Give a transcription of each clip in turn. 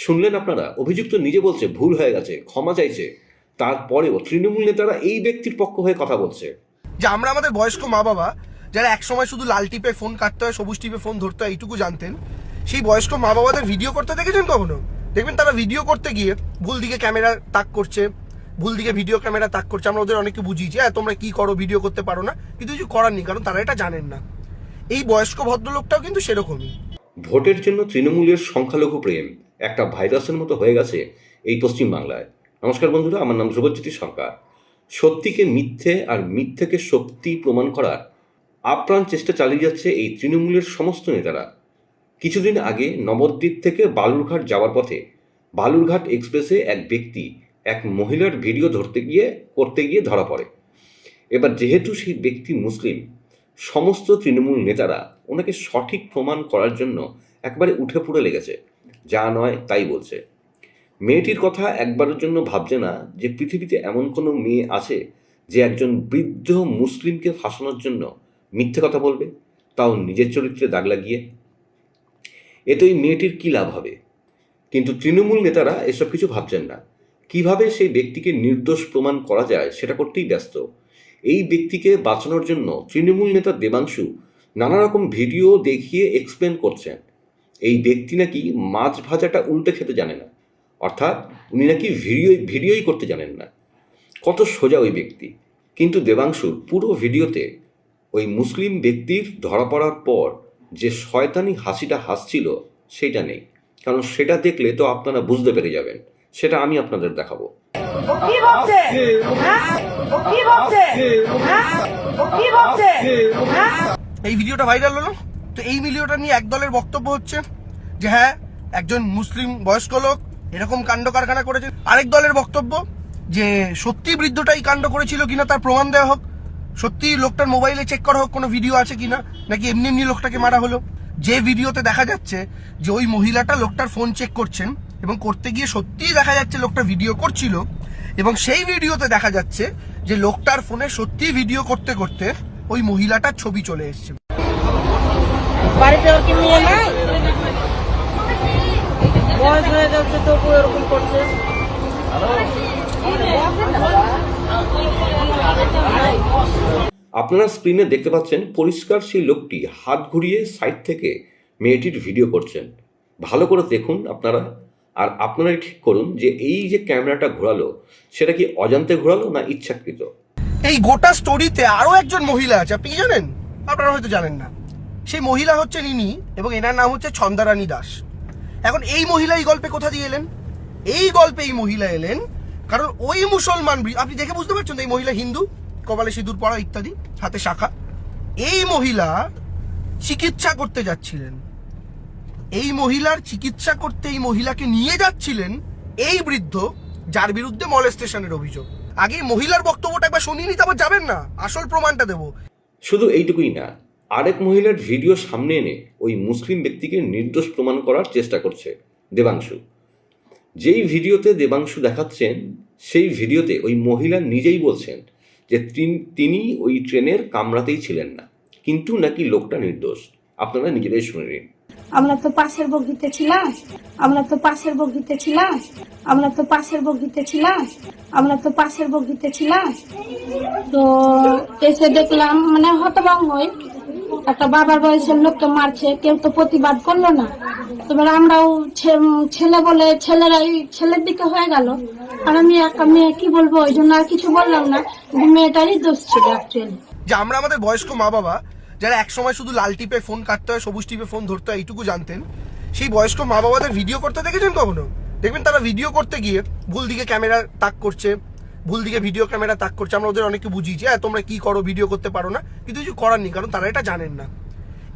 শুনলেন আপনারা, অভিযুক্ত নিজে বলছে ভুল হয়ে গেছে, ক্ষমা চাইছে। তারপরেও তৃণমূল নেতারা এই ব্যক্তির পক্ষ হয়ে কথা বলছে যে আমরা আমাদের বয়স্ক মা বাবা যারা একসময় শুধু লাল টিপে ফোন কাটতে হয়, সবুজ টিপে ফোন ধরতে হয়, এইটুকু জানতেন, সেই বয়স্ক মা বাবাদের ভিডিও করতে দেখেছেন কখনো? দেখবেন তারা ভিডিও করতে গিয়ে ভুল দিকে ক্যামেরা তাক করছে, ভুল দিকে ভিডিও ক্যামেরা তাক করছে। আমরা ওদের অনেককে বুঝিয়েছি, তোমরা কি করো, ভিডিও করতে পারো না, কিন্তু কিছু করার নেই, কারণ তারা এটা জানেন না। এই বয়স্ক ভদ্রলোকটাও কিন্তু সেরকমই। ভোটের জন্য তৃণমূলের সংখ্যালঘু প্রেম একটা ভাইরাসের মতো হয়ে গেছে এই পশ্চিমবাংলায়। নমস্কার বন্ধুরা, আমার নাম ধ্রুবজ্যোতি সরকার। সত্যিকে মিথ্যে আর মিথ্যেকে সত্যি প্রমাণ করার আপ্রাণ চেষ্টা চালিয়ে যাচ্ছে এই তৃণমূলের সমস্ত নেতারা। কিছুদিন আগে নবদ্বীপ থেকে বালুরঘাট যাওয়ার পথে বালুরঘাট এক্সপ্রেসে এক ব্যক্তি এক মহিলার ভিডিও করতে গিয়ে ধরা পড়ে। এবার যেহেতু সেই ব্যক্তি মুসলিম, সমস্ত তৃণমূল নেতারা ওনাকে সঠিক প্রমাণ করার জন্য একবারে উঠে পড়ে লেগেছে, যা নয় তাই বলছে। মেয়েটির কথা একবারের জন্য ভাবছে না যে পৃথিবীতে এমন কোনো মেয়ে আছে যে একজন বৃদ্ধ মুসলিমকে ফাঁসানোর জন্য মিথ্যে কথা বলবে, তাও নিজের চরিত্রে দাগ লাগিয়ে। এতে ওই মেয়েটির কী লাভ হবে? কিন্তু তৃণমূল নেতারা এসব কিছু ভাবছেন না। কিভাবে সেই ব্যক্তিকে নির্দোষ প্রমাণ করা যায় সেটা করতেই ব্যস্ত। এই ব্যক্তিকে বাঁচানোর জন্য তৃণমূল নেতা দেবাংশু নানা রকম ভিডিও দেখিয়ে এক্সপ্লেন করছেন এই ব্যক্তি নাকি মাছ ভাজাটা উল্টে খেতে জানে না, অর্থাৎ উনি নাকি ভিডিওই করতে জানেন না। কত সোজা ওই ব্যক্তি, কিন্তু দেবাংশুর পুরো ভিডিওতে ওই মুসলিম ব্যক্তির ধরা পড়ার পর যে শয়তানি হাসিটা হাসছিল সেটা নেই, কারণ সেটা দেখলে তো আপনারা বুঝতে পেরে যাবেন। সেটা আমি আপনাদের দেখাবো। এই ভিডিওটা ভাইরাল হলো, তো এই ভিডিওটা নিয়ে এক দলের বক্তব্য হচ্ছে যে হ্যাঁ, একজন মুসলিম বয়স্ক লোক এরকম কাণ্ড কারখানা করেছে। আরেক দলের বক্তব্য যে সত্যি বৃদ্ধটাই কাণ্ড করেছিল কিনা তার প্রমাণ দেওয়া হোক, সত্যি লোকটার মোবাইলে চেক করা হোক কোনো ভিডিও আছে কিনা, নাকি এমনি এমনি লোকটাকে মারা হলো। যে ভিডিওতে দেখা যাচ্ছে যে ওই মহিলাটা লোকটার ফোন চেক করছেন এবং করতে গিয়ে সত্যিই দেখা যাচ্ছে লোকটা ভিডিও করছিল, এবং সেই ভিডিওতে দেখা যাচ্ছে যে লোকটার ফোনে সত্যি ভিডিও করতে করতে ওই মহিলাটার ছবি চলে এসছে। বাড়িতে ওর কি মেয়ে নাই? বয়স হয়ে যাচ্ছে তো এরকম করছে। আপনারা স্ক্রিনে দেখতে পাচ্ছেন পরিষ্কার সেই লোকটি হাত ঘুরিয়ে সাইড থেকে মেয়েটির ভিডিও করছেন। ভালো করে দেখুন আপনারা, আর আপনারাই ঠিক করুন যে এই যে ক্যামেরাটা ঘোরালো সেটা কি অজান্তে ঘোরালো না ইচ্ছাকৃত। এই গোটা স্টোরিতে আরো একজন মহিলা আছে, আপনি কি জানেন? আপনারা হয়তো জানেন না। সেই মহিলা হচ্ছেন ইনি, এবং এনার নাম হচ্ছে ছন্দারানী দাস। এখন এই মহিলা এই গল্পে কোথা দিয়ে এলেন? এই গল্পে এই মহিলা এলেন কারণ ওই মুসলমান, আপনি দেখে বুঝতে পারছেন এই মহিলা হিন্দু, কপালে সিঁদুর পরা ইত্যাদি, হাতে শাখা। এই মহিলা চিকিৎসা করতে যাচ্ছিলেন, এই মহিলার চিকিৎসা করতে এই মহিলাকে নিয়ে যাচ্ছিলেন এই বৃদ্ধ, যার বিরুদ্ধে মলেস্টেশনের অভিযোগ। আগে মহিলার বক্তব্যটা একবার শুনিয়ে নিতে, আবার যাবেন না, আসল প্রমাণটা দেবো। শুধু এইটুকুই না, আরেক মহিলার ভিডিও সামনে এনে ওই মুসলিম ব্যক্তিকে নির্দোষ প্রমাণ করার চেষ্টা করছে দেবাংশু। যেই ভিডিওতে দেবাংশু দেখাচ্ছেন সেই ভিডিওতে ওই মহিলা নিজেই বলছেন যে তিনি ওই ট্রেনের কামরাতেই ছিলেন না, কিন্তু নাকি লোকটা নির্দোষ। আপনারা নিজেরাই শুনে নিন। আমরা তো পাশের বগিতে ছিলাম, আমরা তো পাশের বগিতে ছিলাম, আমরা তো পাশের বগিতে ছিলাম, আমরা তো পাশের বগিতে ছিলাম। তো এসে দেখলাম মানে হতভম্ব, একটা বাবার বয়সের লোককে মারছে, কেউ তো প্রতিবাদ করলো না। এবার আমরাও ছেলে বলে ছেলেরাই ছেলের দিকে হয়ে গেল, আর আমি একা মেয়ে, কি বলবো, ওই জন্য আর কিছু বললাম না। মেয়েটারই দোষ ছিল অ্যাকচুয়ালি। যে আমরা আমাদের বয়স্ক মা বাবা যারা একসময় শুধু লাল টিপে ফোন কাটতে হয়, সবুজ টিপে ফোন ধরতে হয়, এইটুকু জানতেন, সেই বয়স্ক মা বাবাদের ভিডিও করতে দেখেছেন কখনো? দেখবেন তারা ভিডিও করতে গিয়ে ভুল দিকে ক্যামেরা তাক করছে, ভুল দিকে ভিডিও ক্যামেরা তাক করছে। আমরা ওদের অনেককে বুঝিয়েছি, তোমরা কি করো, ভিডিও করতে পারো না, কিন্তু কিছু করার নেই, কারণ তারা এটা জানেন না।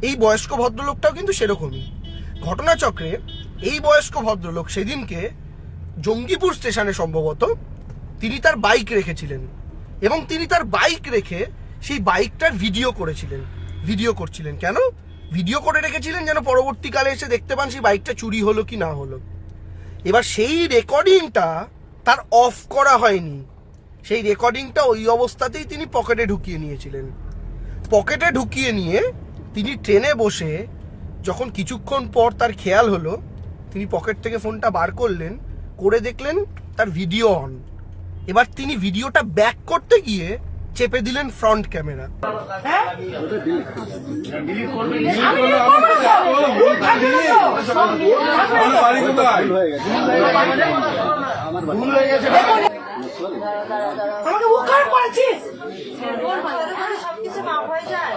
এই বয়স্ক ভদ্রলোকটাও কিন্তু সেরকমই। ঘটনাচক্রে এই বয়স্ক ভদ্রলোক সেদিনকে জঙ্গিপুর স্টেশনে সম্ভবত তিনি তার বাইক রেখেছিলেন, এবং তিনি তার বাইক রেখে সেই বাইকটার ভিডিও করেছিলেন। ভিডিও করছিলেন। কেন ভিডিও করে রেখেছিলেন? যেন পরবর্তীকালে এসে দেখতে পান সেই বাইকটা চুরি হলো কি না হলো। এবার সেই রেকর্ডিংটা তার অফ করা হয়নি, সেই রেকর্ডিংটা ওই অবস্থাতেই তিনি পকেটে ঢুকিয়ে নিয়েছিলেন। পকেটে ঢুকিয়ে নিয়ে তিনি ট্রেনে বসে যখন কিছুক্ষণ পর তার খেয়াল হলো, তিনি পকেট থেকে ফোনটা বার করলেন, করে দেখলেন তার ভিডিও অন। এবার তিনি ভিডিওটা ব্যাক করতে গিয়ে চেপে দিলেন ফ্রন্ট ক্যামেরা। আমাকে উকার করেছিস সবকিছু মাপ হয়ে যায়।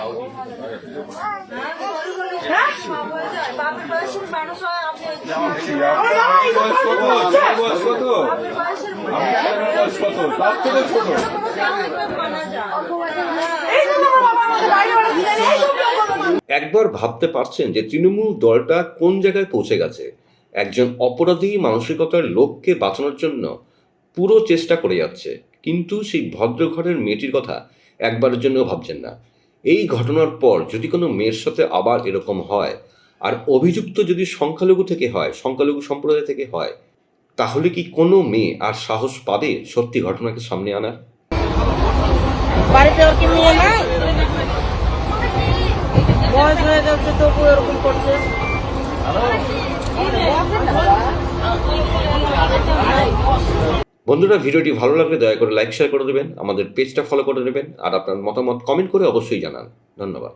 মাপ হয়ে যায়। বাপের বয়সের মানুষ হয়, আপনি বাপের বয়সের মানা যায়। একবার ভাবতে পারছেন যে তৃণমূল দলটা কোন জায়গায় পৌঁছে গেছে? একজন অপরাধী মানসিকতার লোককে বাঁচানোর জন্য পুরো চেষ্টা করে যাচ্ছে, কিন্তু সেই ভদ্রঘরের মেয়েটির কথা একবারের জন্য ভাবছেন না। এই ঘটনার পর যদি কোনো মেয়ের সাথে আবার এরকম হয়, আর অভিযুক্ত যদি সংখ্যালঘু থেকে হয়, সংখ্যালঘু সম্প্রদায় থেকে হয়, তাহলে কি কোনো মেয়ে আর সাহস পাবে সত্যি ঘটনাকে সামনে আনার? বাড়িতে ওর কি মেয়ে নাই? বয়স হয়ে যাচ্ছে তবু এরকম করছে। বন্ধুরা, ভিডিওটি ভালো লাগলে দয়া করে লাইক শেয়ার করে দেবেন, আমাদের পেজটা ফলো করে দেবেন, আর আপনার মতামত কমেন্ট করে অবশ্যই জানান। ধন্যবাদ।